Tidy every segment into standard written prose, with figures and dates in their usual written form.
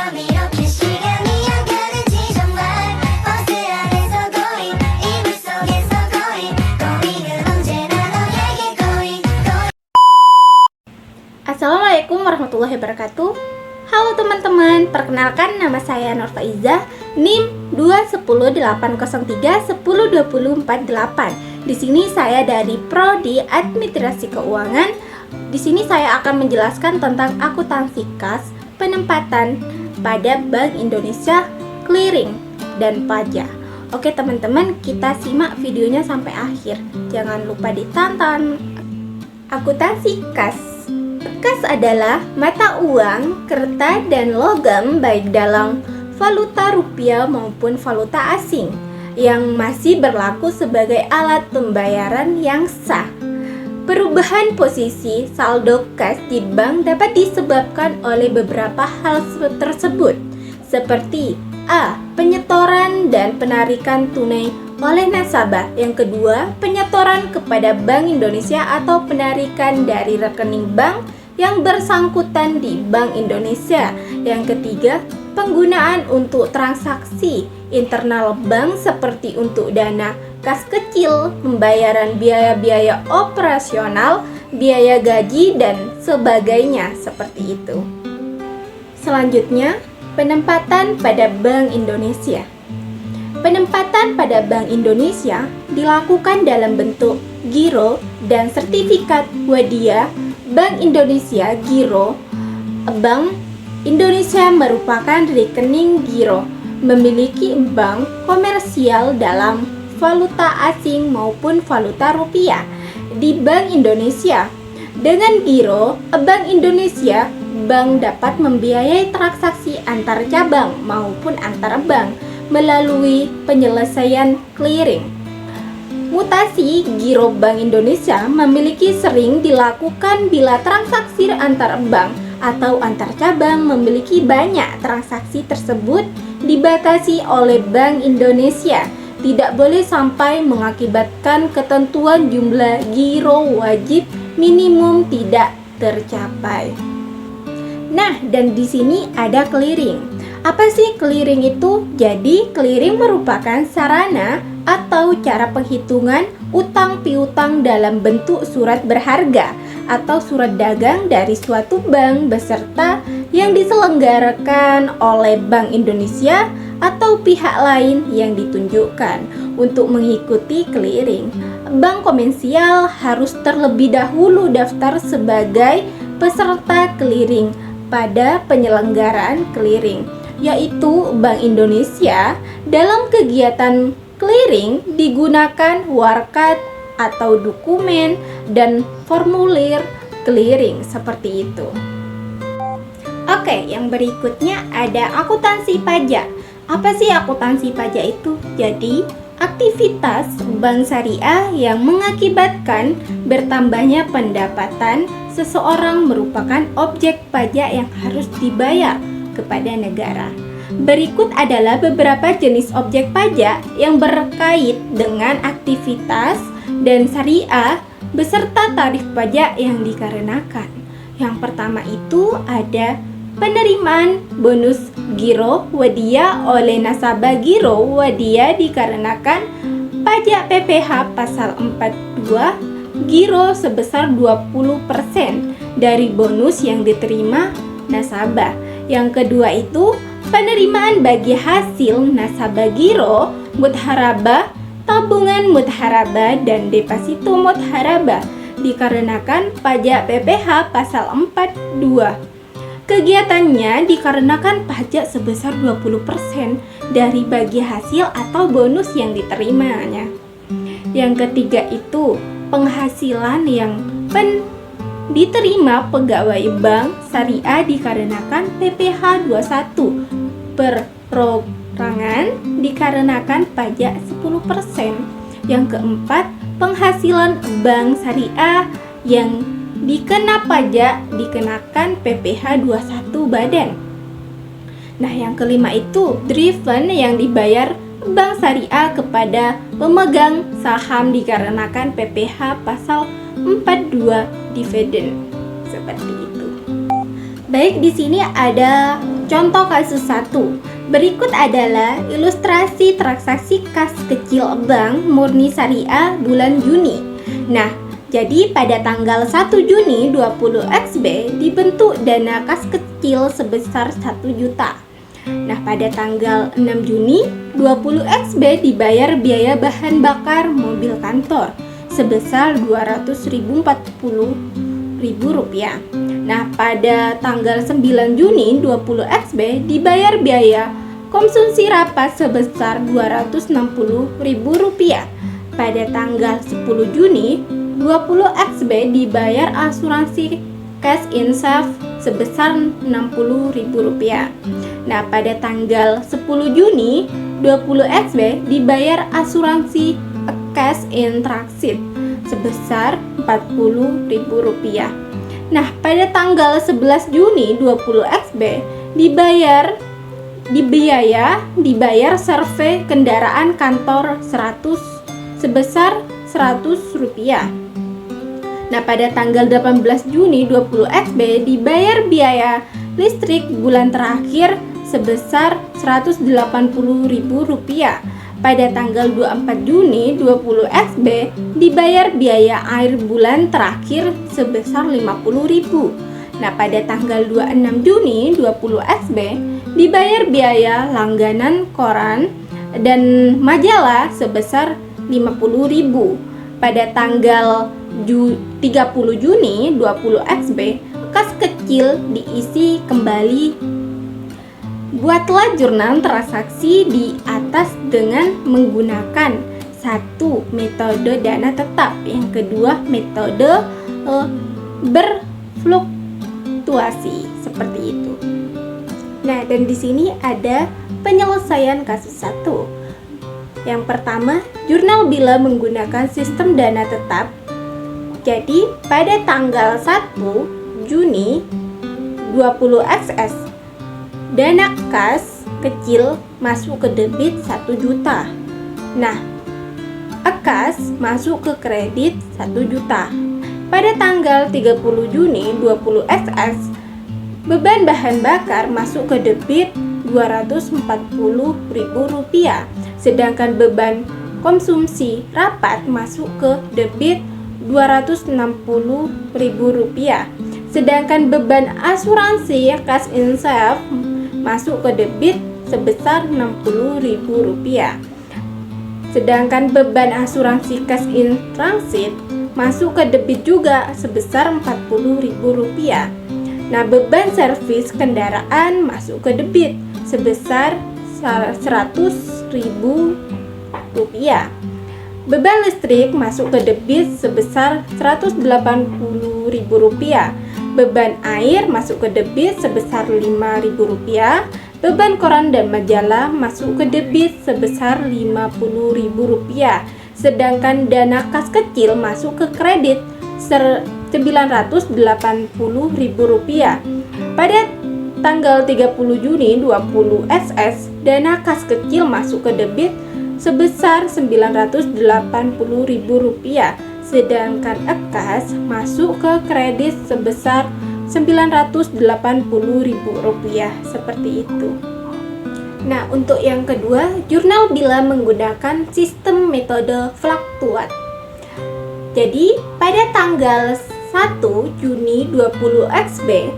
마음이 이렇게 시간이 안 가는지 정말 버스 안에서 고인 이불 속에서 고인은 언제나 너에게 고인. Assalamualaikum warahmatullahi wabarakatuh. Halo teman-teman, perkenalkan nama saya Nur Faizah, NIM 21080310248. Di sini saya dari Prodi Administrasi Keuangan. Di sini saya akan menjelaskan tentang akuntansi kas, penempatan pada Bank Indonesia, clearing, dan pajak. Oke teman-teman, kita simak videonya sampai akhir. Jangan lupa ditonton. Akuntansi kas. Kas adalah mata uang, kertas, dan logam baik dalam valuta rupiah maupun valuta asing yang masih berlaku sebagai alat pembayaran yang sah. Perubahan posisi saldo kas di bank dapat disebabkan oleh beberapa hal tersebut, seperti A. Penyetoran dan penarikan tunai oleh nasabah. Yang kedua, penyetoran kepada Bank Indonesia atau penarikan dari rekening bank yang bersangkutan di Bank Indonesia. Yang ketiga, penggunaan untuk transaksi internal bank seperti untuk dana kas kecil, pembayaran biaya-biaya operasional, biaya gaji, dan sebagainya seperti itu. Selanjutnya, penempatan pada Bank Indonesia. Penempatan pada Bank Indonesia dilakukan dalam bentuk giro dan sertifikat wadiah Bank Indonesia Giro. Bank Indonesia merupakan rekening giro, memiliki bank komersial dalam valuta asing maupun valuta rupiah di Bank Indonesia. Dengan giro, Bank Indonesia, bank dapat membiayai transaksi antar cabang maupun antar bank melalui penyelesaian clearing. Mutasi giro Bank Indonesia memiliki sering dilakukan bila transaksi antar bank atau antar cabang memiliki banyak transaksi tersebut dibatasi oleh Bank Indonesia. Tidak boleh sampai mengakibatkan ketentuan jumlah giro wajib minimum tidak tercapai. Nah, dan di sini ada clearing. Apa sih clearing itu? Jadi, clearing merupakan sarana atau cara penghitungan utang piutang dalam bentuk surat berharga atau surat dagang dari suatu bank beserta yang diselenggarakan oleh Bank Indonesia atau pihak lain yang ditunjukkan untuk mengikuti clearing. Bank komersial harus terlebih dahulu daftar sebagai peserta clearing pada penyelenggaraan clearing, yaitu Bank Indonesia. Dalam kegiatan clearing digunakan warkat atau dokumen dan formulir clearing seperti itu. Oke, yang berikutnya ada akuntansi pajak. Apa sih akuntansi pajak itu? Jadi, aktivitas bank syariah yang mengakibatkan bertambahnya pendapatan seseorang merupakan objek pajak yang harus dibayar kepada negara. Berikut adalah beberapa jenis objek pajak yang berkait dengan aktivitas dan syariah beserta tarif pajak yang dikarenakan. Yang pertama itu ada penerimaan bonus giro wadiah oleh nasabah giro wadiah dikarenakan pajak PPh pasal 42 giro sebesar 20% dari bonus yang diterima nasabah. Yang kedua itu penerimaan bagi hasil nasabah giro, mudharabah, tabungan mudharabah, dan deposito mudharabah dikarenakan pajak PPh pasal 42. Kegiatannya dikarenakan pajak sebesar 20% dari bagi hasil atau bonus yang diterimanya. Yang ketiga itu penghasilan yang diterima pegawai bank syariah dikarenakan PPh 21 perorangan dikarenakan pajak 10%. Yang keempat, penghasilan bank syariah yang dikena pajak dikenakan PPh 21 badan. Nah, yang kelima itu driven yang dibayar bank syariah kepada pemegang saham dikarenakan PPh pasal 42 dividen. Seperti itu. Baik, di sini ada Contoh kasus 1. Berikut adalah ilustrasi transaksi kas kecil Bank Murni Syariah bulan Juni. Nah, jadi pada tanggal 1 Juni 20 XB dibentuk dana kas kecil sebesar 1 juta. Nah, pada tanggal 6 Juni 20 XB dibayar biaya bahan bakar mobil kantor sebesar Rp200.040. Nah, pada tanggal 9 Juni 20 XB dibayar biaya konsumsi rapat sebesar Rp260.000. Pada tanggal 10 Juni 20 XB dibayar asuransi cash insaf sebesar Rp60.000. Nah, pada tanggal 10 Juni 20 XB dibayar asuransi cash in transit sebesar Rp40.000. Nah, pada tanggal 11 Juni 20 XB dibayar survei kendaraan kantor 100 sebesar Rp100. Nah, pada tanggal 18 Juni 20 XB dibayar biaya listrik bulan terakhir sebesar Rp180.000. Pada tanggal 24 Juni 20 XB dibayar biaya air bulan terakhir sebesar Rp50.000. Nah, pada tanggal 26 Juni 20 XB dibayar biaya langganan koran dan majalah sebesar Rp50.000. Pada tanggal 30 Juni 20 XB kas kecil diisi kembali. Buatlah jurnal transaksi di atas dengan menggunakan 1. Metode dana tetap, yang kedua metode berfluktuasi seperti itu. Nah, dan di sini ada penyelesaian kasus 1. Yang pertama, jurnal bila menggunakan sistem dana tetap. Jadi, pada tanggal 1 Juni 20 XS dana kas kecil masuk ke debit 1 juta. Nah, kas masuk ke kredit 1 juta. Pada tanggal 30 Juni 20 XS, beban bahan bakar masuk ke debit Rp240.000, sedangkan beban konsumsi rapat masuk ke debit Rp260.000, sedangkan beban asuransi cash insaf masuk ke debit sebesar Rp60.000. Sedangkan beban asuransi cash in transit masuk ke debit juga sebesar Rp40.000. Nah, beban servis kendaraan masuk ke debit sebesar Rp100.000. Beban listrik masuk ke debit sebesar Rp180.000. Beban air masuk ke debit sebesar Rp5.000. Beban koran dan majalah masuk ke debit sebesar Rp50.000. Sedangkan dana kas kecil masuk ke kredit Rp980.000. Pada tanggal 30 Juni 20 SS, dana kas kecil masuk ke debit sebesar Rp980.000. Sedangkan kas masuk ke kredit sebesar Rp980.000, seperti itu. Nah, untuk yang kedua, jurnal bila menggunakan sistem metode fluktuat. Jadi, pada tanggal 1 Juni 20 XB,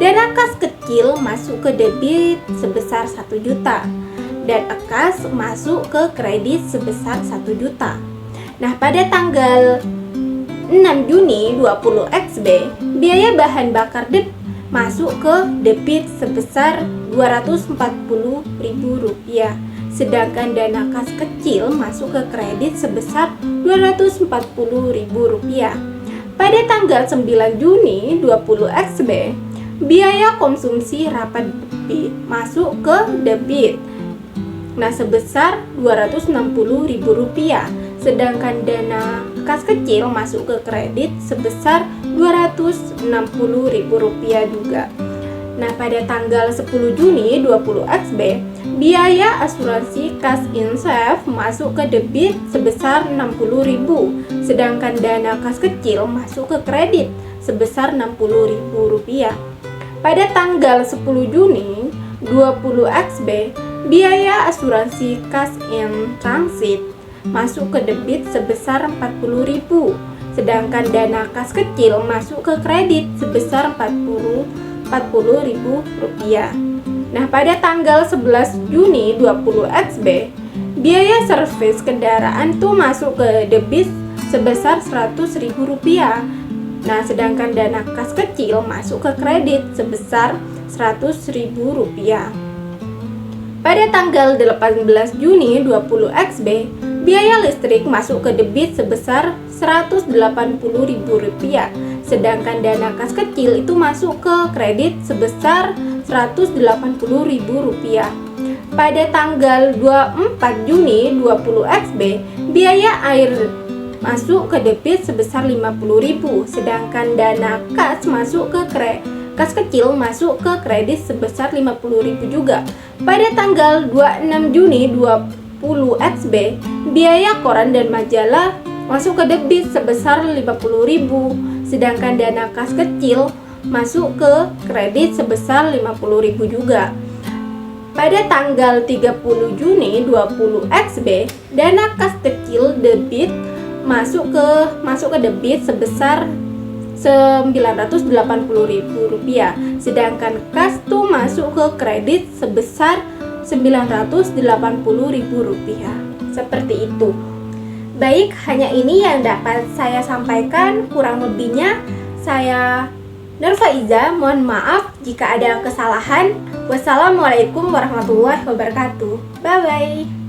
dana kas kecil masuk ke debit sebesar 1 juta dan kas masuk ke kredit sebesar 1 juta. Nah, pada tanggal 6 Juni 20 XB, biaya bahan bakar masuk ke debit sebesar Rp240.000, sedangkan dana kas kecil masuk ke kredit sebesar Rp240.000. Pada tanggal 9 Juni 20 XB, biaya konsumsi rapat masuk ke debit, nah sebesar Rp260.000, sedangkan dana kas kecil masuk ke kredit sebesar Rp260.000 juga. Nah, pada tanggal 10 Juni 20 XB, biaya asuransi cash insaf masuk ke debit sebesar Rp60.000, sedangkan dana kas kecil masuk ke kredit sebesar Rp60.000. Pada tanggal 10 Juni 20XB, biaya asuransi cash in transit masuk ke debit sebesar 40.000, sedangkan dana kas kecil masuk ke kredit sebesar 40.000 rupiah. Nah, pada tanggal 11 Juni 20XB, biaya servis kendaraan tuh masuk ke debit sebesar 100.000 rupiah. Nah, sedangkan dana kas kecil masuk ke kredit sebesar 100.000 rupiah. Pada tanggal 18 Juni 20XB, biaya listrik masuk ke debit sebesar 180.000 rupiah, sedangkan dana kas kecil itu masuk ke kredit sebesar 180.000 rupiah. Pada tanggal 24 Juni 20XB, biaya air masuk ke debit sebesar 50.000, sedangkan dana kas masuk ke kas kecil masuk ke kredit sebesar 50.000 juga. Pada tanggal 26 Juni 20XB, biaya koran dan majalah masuk ke debit sebesar 50.000, sedangkan dana kas kecil masuk ke kredit sebesar 50.000 juga. Pada tanggal 30 Juni 20XB, dana kas kecil debit masuk ke debit sebesar 980.000 rupiah, sedangkan kas tuh masuk ke kredit sebesar 980.000 rupiah. Seperti itu. Baik, hanya ini yang dapat saya sampaikan. Kurang lebihnya saya Nurfaiza, mohon maaf jika ada kesalahan. Wassalamualaikum warahmatullahi wabarakatuh. Bye bye.